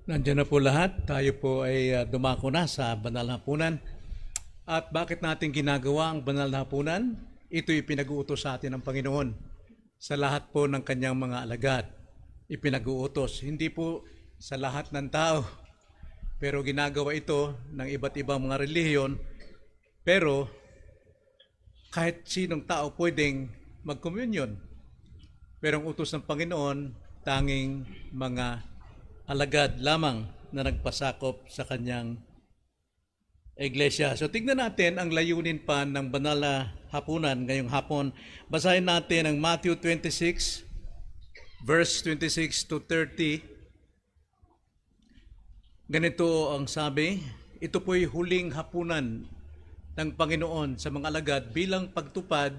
Nandiyan na po lahat. Tayo po ay dumako na sa banal na hapunan. At bakit natin ginagawa ang banal na hapunan? Ito'y pinag-uutos sa atin ng Panginoon sa lahat po ng kanyang mga alagad. Ipinag-uutos, hindi po sa lahat ng tao. Pero ginagawa ito ng iba't ibang mga relihiyon. Pero kahit sinong tao pwedeng mag-communion. Pero ang utos ng Panginoon, tanging mga alagad lamang na nagpasakop sa kanyang iglesia. So tignan natin ang layunin pa ng banal na hapunan ngayong hapon. Basahin natin ang Matthew 26, verse 26 to 30. Ganito ang sabi, ito po'y huling hapunan ng Panginoon sa mga alagad bilang pagtupad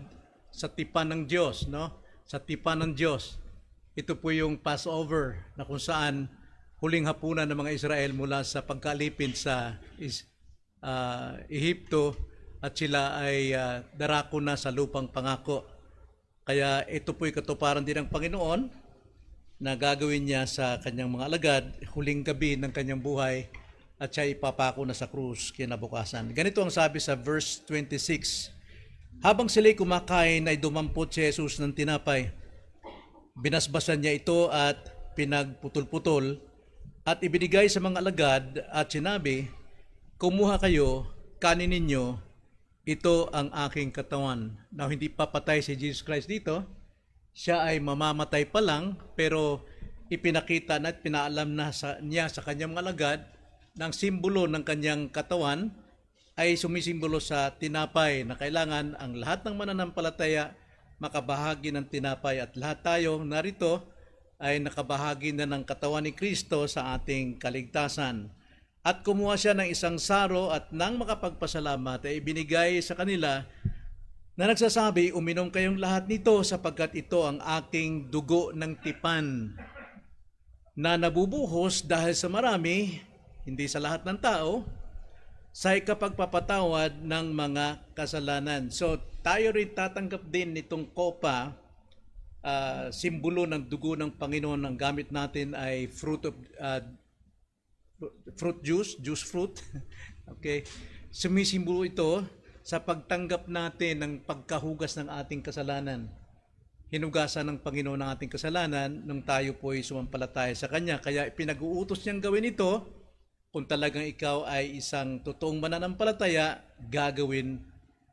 sa tipan ng Diyos, no? Sa tipan ng Diyos. Ito po yung Passover na kung saan huling hapunan ng mga Israel mula sa pagkalipin sa Ehipto at sila ay darako na sa lupang pangako. Kaya ito po'y katuparan din ng Panginoon na gagawin niya sa kanyang mga alagad huling gabi ng kanyang buhay at siya ipapako na sa krus kinabukasan. Ganito ang sabi sa verse 26. Habang sila'y kumakain ay dumampot si Jesus ng tinapay. Binasbasan niya ito at pinagputol-putol at ibinigay sa mga alagad at sinabi, kumuha kayo, kanin ninyo, ito ang aking katawan. Now, hindi papatay si Jesus Christ dito. Siya ay mamamatay pa lang, pero ipinakita na at pinaalam na niya sa kanyang mga alagad ng simbolo ng kanyang katawan ay sumisimbolo sa tinapay na kailangan ang lahat ng mananampalataya makabahagi ng tinapay at lahat tayo narito ay nakabahagi na ng katawan ni Kristo sa ating kaligtasan. At kumuha siya ng isang saro at nang makapagpasalamat ay ibinigay sa kanila na nagsasabi, uminom kayong lahat nito sapagkat ito ang aking dugo ng tipan na nabubuhos dahil sa marami, hindi sa lahat ng tao, sa ikapagpapatawad ng mga kasalanan. So tayo rin tatanggap din nitong kopa, simbolo ng dugo ng Panginoon. Ang gamit natin ay fruit juice fruit. Okay. Sumisimbolo ito sa pagtanggap natin ng pagkahugas ng ating kasalanan. Hinugasan ng Panginoon ng ating kasalanan nung tayo po ay sumampalataya sa Kanya. Kaya pinag-uutos niyang gawin ito. Kung talagang ikaw ay isang totoong mananampalataya, gagawin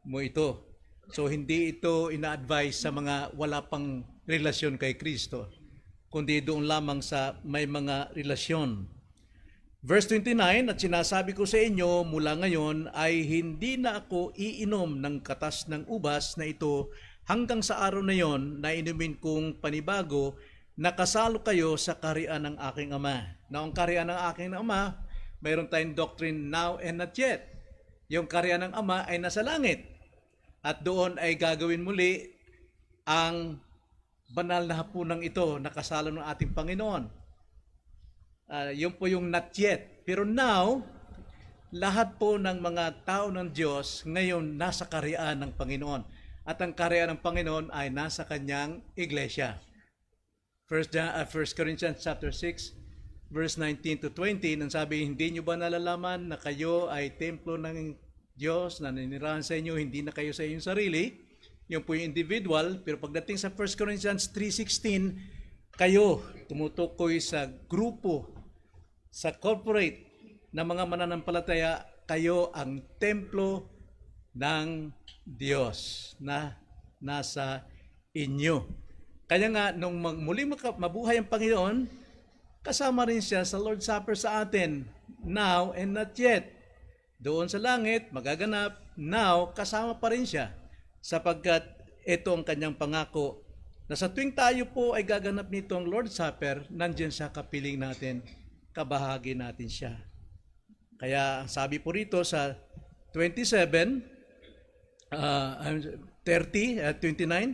mo ito. So hindi ito ina-advise sa mga wala pang relasyon kay Kristo, kundi doon lamang sa may mga relasyon. Verse 29, at sinasabi ko sa inyo mula ngayon ay hindi na ako iinom ng katas ng ubas na ito hanggang sa araw na yon na inumin kong panibago na kasalo kayo sa kaharian ng aking Ama. Na ang kaharian ng aking Ama, mayroon tayong doctrine now and not yet. Yung kaharian ng Ama ay nasa langit. At doon ay gagawin muli ang banal na hapunang ito na kasalo ng ating Panginoon. Yun po yung not yet. Pero now, lahat po ng mga tao ng Diyos ngayon nasa kaharian ng Panginoon. At ang kaharian ng Panginoon ay nasa kanyang iglesia. 1 Corinthians chapter 6, verse 19 to 20, nang sabi, hindi nyo ba nalalaman na kayo ay templo ng Diyos na naninirahan sa inyo, hindi na kayo sa inyong sarili? Yung po yung individual. Pero pagdating sa 1 Corinthians 3:16, kayo tumutukoy sa grupo, sa corporate na mga mananampalataya, kayo ang templo ng Diyos na nasa inyo. Kaya nga, nung muling mabuhay ang Panginoon, kasama rin siya sa Lord's Supper sa atin, now and not yet. Doon sa langit, magaganap, now, kasama pa rin siya. Sapagkat ito ang kanyang pangako, na sa tuwing tayo po ay gaganap nitong Lord's Supper, nandiyan siya, kapiling natin, kabahagi natin siya. Kaya sabi po rito sa 27, 30, 29,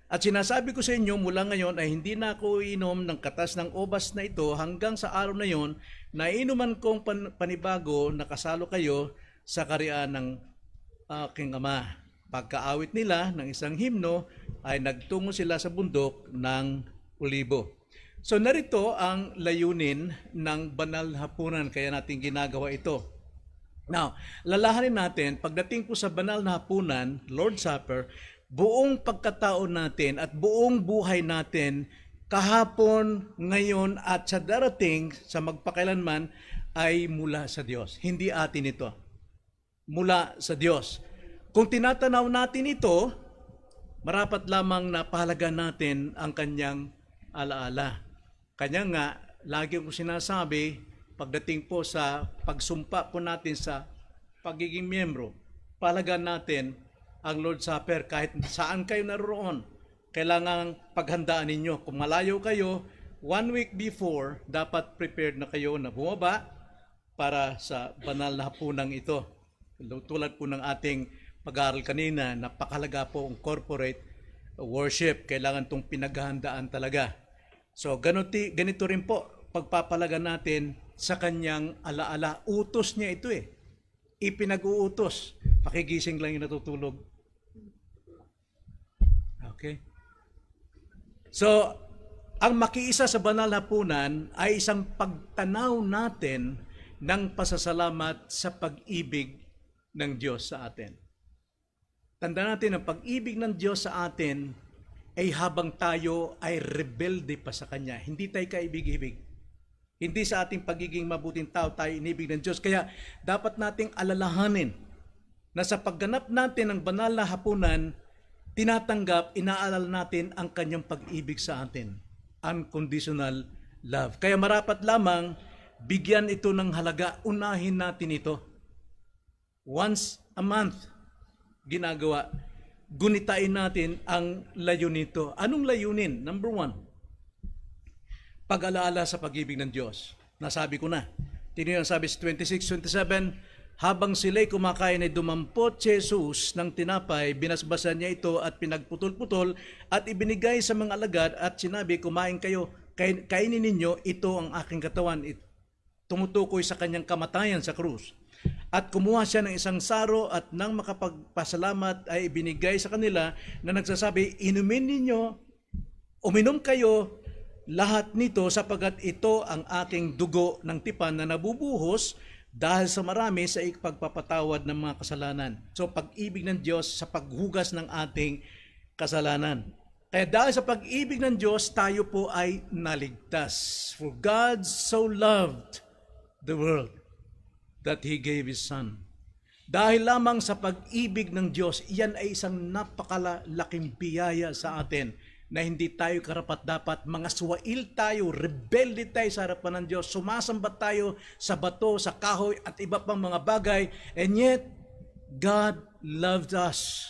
at sinasabi ko sa inyo mula ngayon ay hindi na ako iinom ng katas ng ubas na ito hanggang sa araw na yon na inuman kong panibago na kasalo kayo sa kaharian ng aking Ama. Pagkaawit nila ng isang himno ay nagtungo sila sa bundok ng Olibo. So narito ang layunin ng banal na hapunan, kaya natin ginagawa ito. Now, lalahanin natin, pagdating po sa banal na hapunan, Lord's Supper, buong pagkatao natin at buong buhay natin, kahapon, ngayon at sa darating, sa magpakailanman, ay mula sa Diyos. Hindi atin ito. Mula sa Diyos. Kung tinatanaw natin ito, marapat lamang na pahalagan natin ang kanyang alaala. Kanya nga, lagi ko sinasabi, pagdating po sa pagsumpa po natin sa pagiging miyembro, pahalagan natin ang Lord's Supper kahit saan kayo naroon. Kailangan paghandaan ninyo. Kung malayo kayo, 1 week before, dapat prepared na kayo na bumaba para sa banal na hapunang ito. Tulad po ng ating pag-aaral kanina, napakalaga po ang corporate worship. Kailangan itong pinaghahandaan talaga. So, ganito rin po, pagpapalaga natin sa kanyang alaala. Utos niya ito eh. Ipinag-uutos. Pakigising lang yung natutulog. Okay? So, ang makiisa sa banal na hapunan ay isang pagtanaw natin ng pasasalamat sa pag-ibig ng Diyos sa atin. Tandaan natin ang pag-ibig ng Diyos sa atin ay habang tayo ay rebelde pa sa Kanya. Hindi tayo kaibig-ibig. Hindi sa ating pagiging mabuting tao tayo inibig ng Diyos. Kaya dapat nating alalahanin na sa pagganap natin ng banal na hapunan, tinatanggap, inaalala natin ang Kanyang pag-ibig sa atin. Unconditional love. Kaya marapat lamang bigyan ito ng halaga, unahin natin ito. Once a month, ginagawa. Gunitain natin ang layunin nito. Anong layunin? Number 1, pag-alaala sa pag-ibig ng Diyos. Nasabi ko na. Tingnan ang sabi sa 26-27, habang sila'y kumakain ay dumampot si Jesus ng tinapay, binasbasan niya ito at pinagputol-putol at ibinigay sa mga alagad at sinabi, kumain kayo, kainin ninyo, ito ang aking katawan. Tumutukoy sa kanyang kamatayan sa krus. At kumuha siya ng isang saro at nang makapagpasalamat ay ibinigay sa kanila na nagsasabi, inumin ninyo, uminom kayo, lahat nito sapagat ito ang aking dugo ng tipan na nabubuhos dahil sa marami sa ipagpapatawad ng mga kasalanan. So pag-ibig ng Diyos sa paghugas ng ating kasalanan. Kaya dahil sa pag-ibig ng Diyos, tayo po ay naligtas. For God so loved the world that He gave His Son. Dahil lamang sa pag-ibig ng Diyos, iyan ay isang napakalaking biyaya sa atin na hindi tayo karapat-dapat, mga suwail tayo, rebelde tayo sa harapan ng Diyos, sumasambat tayo sa bato, sa kahoy at iba pang mga bagay, and yet, God loved us.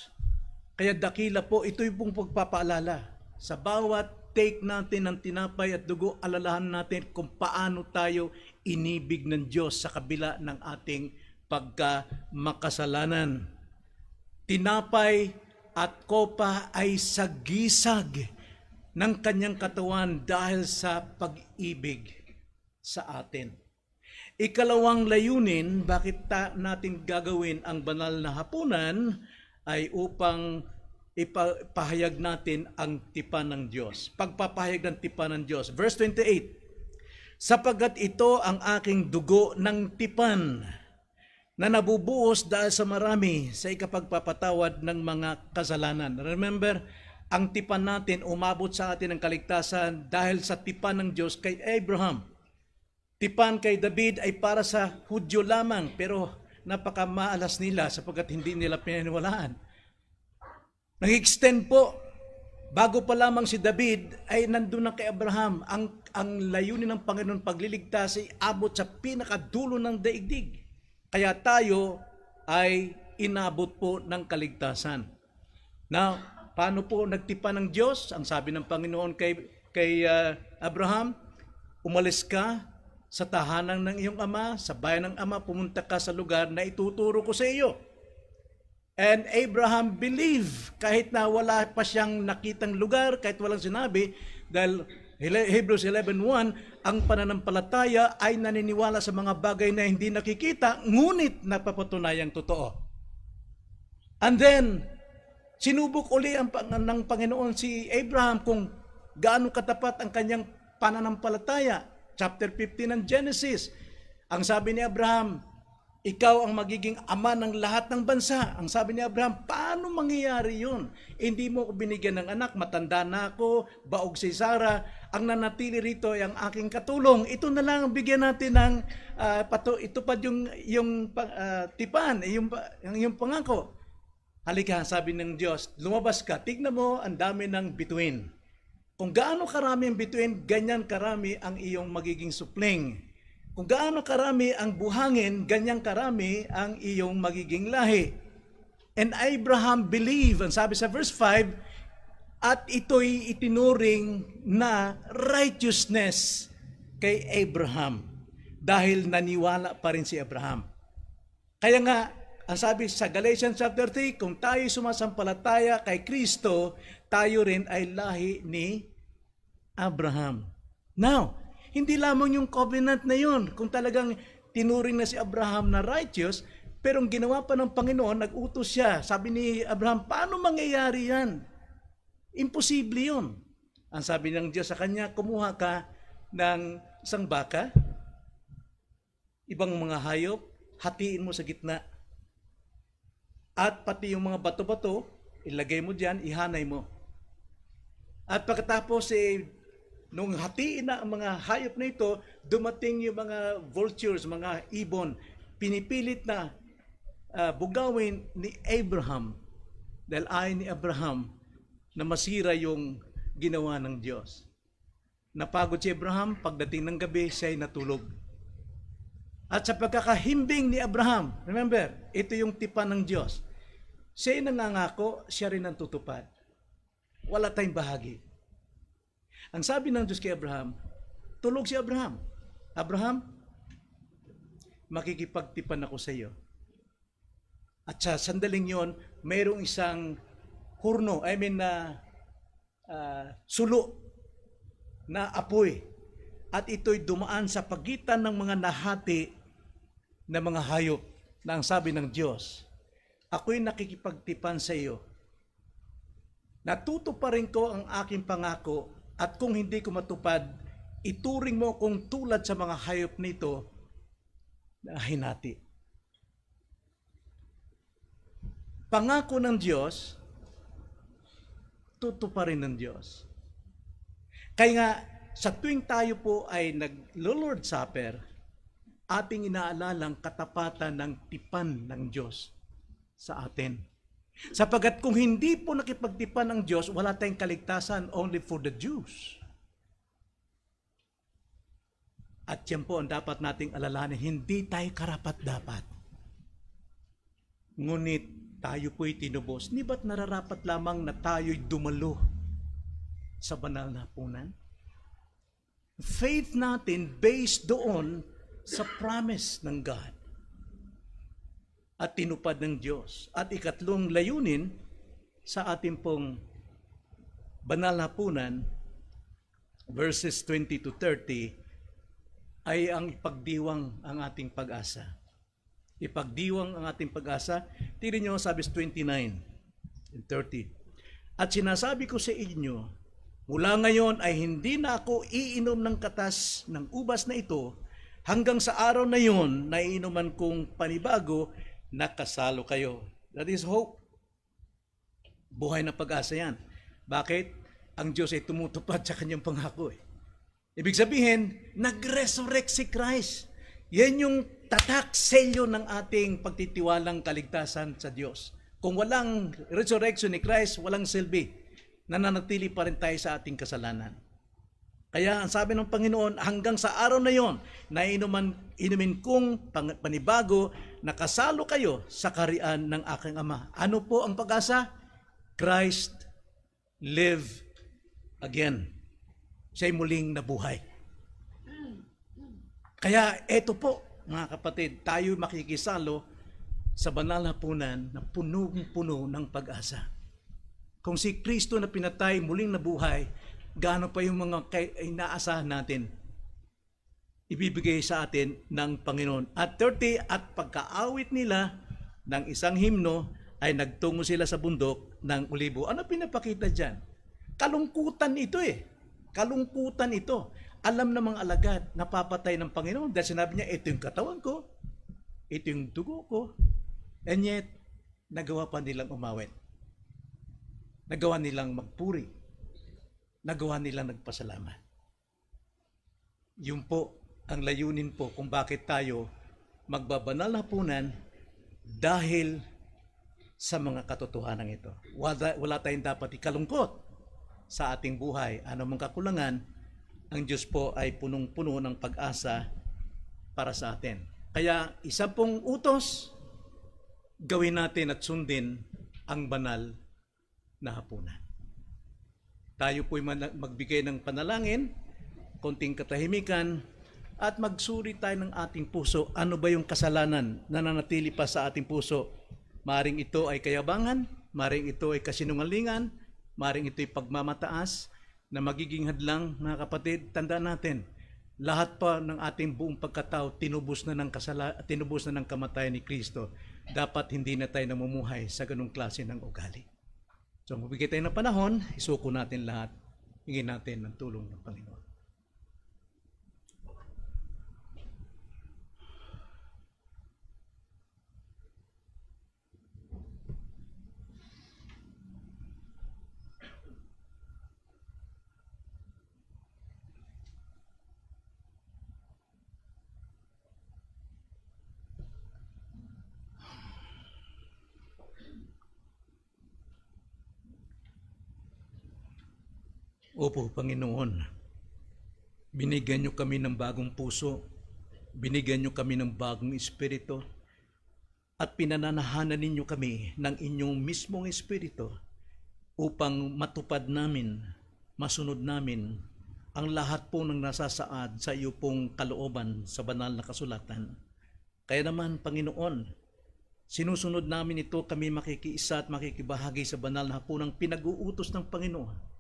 Kaya dakila po, ito yung pong pagpapaalala. Sa bawat take natin ng tinapay at dugo, alalahan natin kung paano tayo inibig ng Diyos sa kabila ng ating pagkamakasalanan. Tinapay at kopa ay sagisag ng kanyang katawan dahil sa pag-ibig sa atin. Ikalawang layunin, bakit natin gagawin ang banal na hapunan ay upang ipahayag natin ang tipan ng Diyos. Pagpapahayag ng tipan ng Diyos. Verse 28, sapagkat ito ang aking dugo ng tipan na nabubuhos dahil sa marami sa ikapagpapatawad ng mga kasalanan. Remember, ang tipan natin umabot sa atin ng kaligtasan dahil sa tipan ng Diyos kay Abraham. Tipan kay David ay para sa Hudyo lamang, pero napakamaalas nila sapagkat hindi nila pinaniwalaan. Nag-extend po, bago pa lamang si David ay nandun na kay Abraham. Ang layunin ng Panginoon pagliligtas ay abot sa pinakadulo ng daigdig. Kaya tayo ay inabot po ng kaligtasan. Now, paano po nagtipan ng Diyos? Ang sabi ng Panginoon kay Abraham, umalis ka sa tahanan ng iyong ama, sa bayan ng ama, pumunta ka sa lugar na ituturo ko sa iyo. And Abraham believed, kahit na wala pa siyang nakitang lugar, kahit walang sinabi, dahil Hebrews 11:1, ang pananampalataya ay naniniwala sa mga bagay na hindi nakikita, ngunit napapatunayang totoo. And then, sinubok uli ng Panginoon si Abraham kung gaano katapat ang kanyang pananampalataya. Chapter 15 ng Genesis. Ang sabi ni Abraham, ikaw ang magiging ama ng lahat ng bansa. Ang sabi ni Abraham, paano mangyayari yun? Hindi mo ko binigyan ng anak, matanda na ako, baog si Sarah. Ang nanatili rito ay ang aking katulong. Ito na lang ang bigyan natin ng itupad yung tipan, yung pangako. Halika, sabi ng Diyos, lumabas ka, tignan mo ang dami ng bituin. Kung gaano karami ang bituin, ganyan karami ang iyong magiging supling. Kung gaano karami ang buhangin, ganyang karami ang iyong magiging lahi. And Abraham believed, ang sabi sa verse 5, at ito'y itinuring na righteousness kay Abraham dahil naniwala pa rin si Abraham. Kaya nga, ang sabi sa Galatians chapter 3, kung tayo sumasampalataya kay Kristo, tayo rin ay lahi ni Abraham. Now, hindi lamang yung covenant na yun, kung talagang tinuring na si Abraham na righteous, pero ang ginawa pa ng Panginoon, nag-utos siya. Sabi ni Abraham, paano mangyayari yan? Imposible yun. Ang sabi ng Diyos sa kanya, kumuha ka ng isang baka, ibang mga hayop, hatiin mo sa gitna. At pati yung mga bato-bato, ilagay mo dyan, ihanay mo. At pagkatapos, nung hatiin na ang mga hayop na ito, dumating yung mga vultures, mga ibon, pinipilit na bugawin ni Abraham, dahil ayon ni Abraham, na masira yung ginawa ng Diyos. Napagod si Abraham, pagdating ng gabi, siya'y natulog. At sa pagkakahimbing ni Abraham, remember, ito yung tipan ng Diyos. Siya'y nangangako, siya rin ang tutupad. Wala tayong bahagi. Ang sabi ng Diyos kay Abraham, tulog si Abraham. Abraham, makikipagtipan ako sa iyo. At sa sandaling yon, mayroong isang hurno, sulo na apoy. At ito'y dumaan sa pagitan ng mga nahati na mga hayop na ang sabi ng Diyos, ako'y nakikipagtipan sa iyo. Natutuparin ko ang aking pangako. At kung hindi ko matupad, ituring mo kung tulad sa mga hayop nito na hinati. Pangako ng Diyos, tutuparin ng Diyos. Kaya nga, sa tuwing tayo po ay nag-Lord Supper, ating inaalalang katapatan ng tipan ng Diyos sa atin. Sapagat kung hindi po nakipagtipan ng Diyos, wala tayong kaligtasan, only for the Jews. At yan po ang dapat nating alalahanin, hindi tayo karapat-dapat. Ngunit tayo po'y tinubos. Di ba't nararapat lamang na tayo'y dumalo sa banal na hapunan? Faith natin based doon sa promise ng God at tinupad ng Diyos. At ikatlong layunin sa ating pong banal na hapunan, verses 20 to 30, ay ang ipagdiwang ang ating pag-asa. Ipagdiwang ang ating pag-asa. Tingnan nyo sa verse 29 and 30. At sinasabi ko sa inyo, mula ngayon ay hindi na ako iinom ng katas ng ubas na ito, hanggang sa araw na yun na iinuman kong panibago, nakasalo kayo. That is hope. Buhay na pag-asa yan. Bakit? Ang Diyos ay tumutupad sa kanyang pangako. Ibig sabihin, nag-resurrect si Christ. Yan yung tatak selyo ng ating pagtitiwalang kaligtasan sa Diyos. Kung walang resurrection ni Christ, walang silbi. Nananatili pa rin tayo sa ating kasalanan. Kaya ang sabi ng Panginoon, hanggang sa araw na yon, na inumin kong panibago, nakasalo kayo sa kaharian ng aking Ama. Ano po ang pag-asa? Christ live again. Siya'y muling nabuhay. Kaya eto po, mga kapatid, tayo makikisalo sa banal na hapunan na punong-puno ng pag-asa. Kung si Kristo na pinatay, muling nabuhay, gaano pa yung mga inaasahan natin ibibigay sa atin ng Panginoon. At 30, at pagkaawit nila ng isang himno, ay nagtungo sila sa bundok ng Olibo. Ano pinapakita dyan? Kalungkutan ito eh. Kalungkutan ito. Alam ng mga alagad, napapatay ng Panginoon dahil sinabi niya, ito yung katawan ko, ito yung dugo ko, and yet, nagawa pa nilang umawit. Nagawa nilang magpuri. Nagawa nilang nagpasalamat. Yun po ang layunin po kung bakit tayo magbabanal na hapunan dahil sa mga katotohanan ito. Wala tayong dapat ikalungkot sa ating buhay. Ano mang kakulangan, ang Diyos po ay punong-puno ng pag-asa para sa atin. Kaya isa pong utos, gawin natin at sundin ang banal na hapunan. Tayo po'y magbigay ng panalangin, konting katahimikan, at magsuri tayo ng ating puso. Ano ba yung kasalanan na nanatili pa sa ating puso? Maring ito ay kayabangan, maring ito ay kasinungalingan, maring ito ay pagmamataas na magiging hadlang, mga kapatid. Tandaan natin, lahat pa ng ating buong pagkatao tinubos na ng kamatayan ni Kristo. Dapat hindi na tayo namumuhay sa ganung klase ng ugali. So, magbigay tayo ng panahon, isuko natin lahat, hingin natin ng tulong ng Panginoon. Opo, Panginoon, binigyan niyo kami ng bagong puso, binigyan niyo kami ng bagong espiritu, at pinananahanan ninyo kami ng inyong mismong espiritu upang matupad namin, masunod namin ang lahat po ng nasasaad sa iyo pong kalooban sa banal na kasulatan. Kaya naman, Panginoon, sinusunod namin ito, kami makikiisa at makikibahagi sa banal na hapunang pinag-uutos ng Panginoon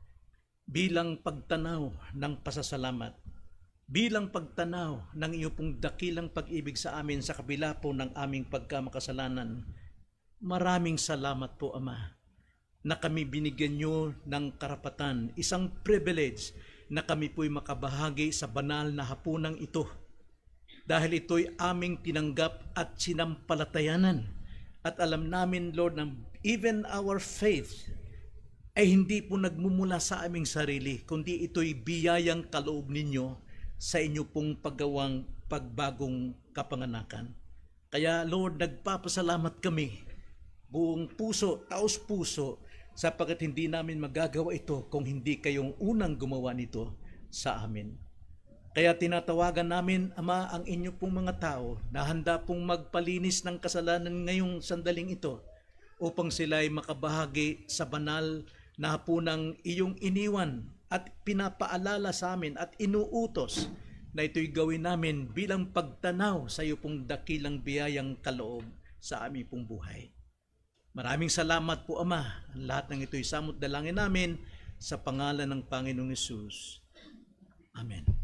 bilang pagtanaw ng pasasalamat, bilang pagtanaw ng iyong pong dakilang pag-ibig sa amin sa kabila po ng aming pagkamakasalanan. Maraming salamat po, Ama, na kami binigyan niyo ng karapatan, isang privilege na kami po'y makabahagi sa banal na hapunang ito. Dahil ito'y aming tinanggap at sinampalatayanan. At alam namin, Lord, na even our faith ay hindi po nagmumula sa aming sarili, kundi ito'y biyayang kaloob ninyo sa inyo pong paggawang pagbagong kapanganakan. Kaya Lord, nagpapasalamat kami buong puso, taos puso, sapagkat hindi namin magagawa ito kung hindi kayong unang gumawa nito sa amin. Kaya tinatawagan namin, Ama, ang inyo pong mga tao na handa pong magpalinis ng kasalanan ngayong sandaling ito upang sila ay makabahagi sa banal na hapunang iyong iniwan at pinapaalala sa amin at inuutos na ito'y gawin namin bilang pagtanaw sa iyo pong dakilang biyayang kaloob sa aming pong buhay. Maraming salamat po, Ama. Ang lahat ng ito'y samot dalangin namin sa pangalan ng Panginoong Hesus. Amen.